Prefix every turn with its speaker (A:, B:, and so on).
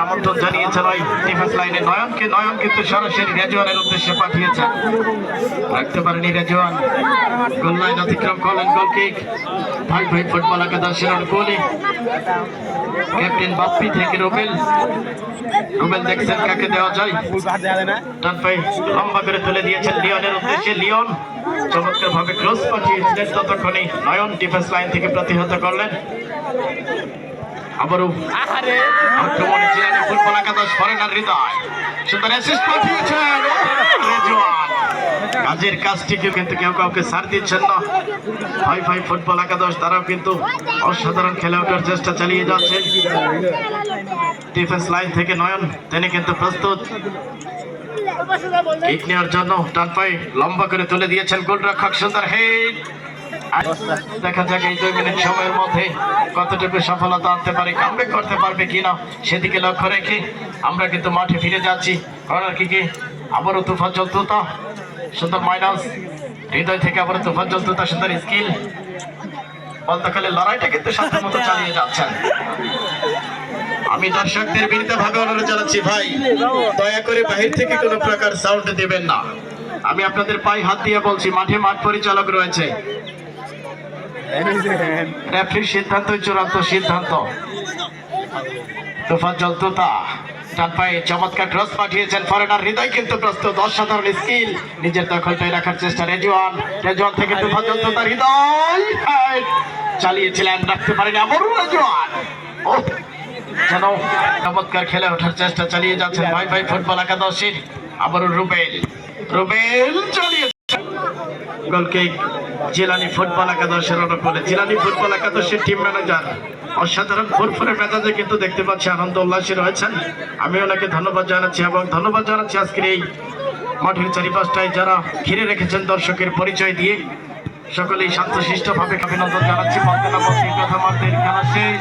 A: আমন্ত্রণ জানিয়েছেন ওই ডিফেন্স লাইনে নয়ন কিন্তু সরাসরি রেজওয়ানের উদ্দেশ্যে পাঠিয়েছেন, রাখতে পারেনি রেজওয়ান। গোল লাইন অতিক্রম করলেন, গোল কিক। ভাই ফুটবল একাদশের অনুকূলে ক্যাপ্টেন বাপ্পি থেকে রুবেল দেখছেন কাকে দেওয়া যায়। ডান পায়ে লম্বা করে তুলে দিয়েছেন লিওনের উদ্দেশ্যে। লিওন চমৎকার ভাবে ক্রস পাঠিয়েছিলেন, ততক্ষণে নয়ন ডিফেন্স লাইন থেকে প্রতিহত করলেন। আবারও আক্রমণে জিলানি ফুটবল একাদশ, ফরেনার হৃদয় সুন্দর অ্যাসিস্ট পাঠিয়েছেন রেজওয়ান। কাজের কাজটিকে কিন্তু কেউ কাউকে ছাড় দিচ্ছেন না। ভাই ফুটবল একাদশ তারাও কিন্তু অসাধারণ খেলে ওঠার চেষ্টা চালিয়ে যাচ্ছেন। ডিফেন্স লাইন থেকে নয়ন, তিনি কিন্তু প্রস্তুত কিক নেওয়ার জন্য। ডান পায়ে লম্বা করে তুলে দিয়েছেন গোলরক্ষক, সুন্দর হেড। দেখা যাক এই 2 মিনিট সময়ের মধ্যে কতটুকু সফলতা আনতে পারে, কামব্যাক করতে পারবে কিনা সেদিকে লক্ষ্য রেখে আমরা কিন্তু মাঠে ফিরে যাচ্ছি। কর্নার কিকে আবারও তুফাজ্জল তুতা, সুন্দর মাইনাস হৃদয় থেকে আবারও তুফাজ্জল তুতা, সুন্দর স্কিল। বলতে গেলে লড়াইটা কিন্তু সাধ্যের মতো চালিয়ে যাচ্ছেন। আমি দর্শকদের বিনীতভাবে অনুরোধ জানাচ্ছি, ভাই দয়া করে বাহির থেকে কোনো প্রকার সাউন্ড দেবেন না। আমি আপনাদের পায়ে হাত দিয়ে বলছি, মাঠে মাঠ পরিচালক রয়েছে, রেফারির সিদ্ধান্তই চূড়ান্ত সিদ্ধান্ত। তুফাজ্জল তুতা ডান পায়ে চমৎকার ক্রস পাঠিয়েছেন, ফরেনার হৃদয় কিন্তু প্রস্তুত, অসাধারণ স্কিল, নিজের দখলটাই রাখার চেষ্টা রেজওয়ান থেকে তুফাজ্জল তুতা, হৃদয় চালিয়েছিলেন, রাখতে পারেনি আবারও রেজওয়ান। যেন চমৎকার খেলে ওঠার চেষ্টা চালিয়ে যাচ্ছেন ভাই ফুটবল একাদশের। আবারও রুবেল চালিয়ে গোল কিক। জিলানি ফুটবল একাদশের অনুকূলে জিলানি ফুটবল একাদশের টিম ম্যানেজার অসাধারণ ফুরফুরে মেজাজে কিন্তু দেখতে পাচ্ছি আনন্দ উল্লাসে রয়েছেন। আমি ওনাকে ধন্যবাদ জানাচ্ছি এবং ধন্যবাদ জানাচ্ছি আজকের এই মাঠের চারিপাশটায় যারা ঘিরে রেখেছেন দর্শকের পরিচয় দিয়ে। সকলেই শান্তশিষ্ট ভাবে অভিনন্দন জানাচ্ছি। প্রথমার্ধের খেলা শেষ।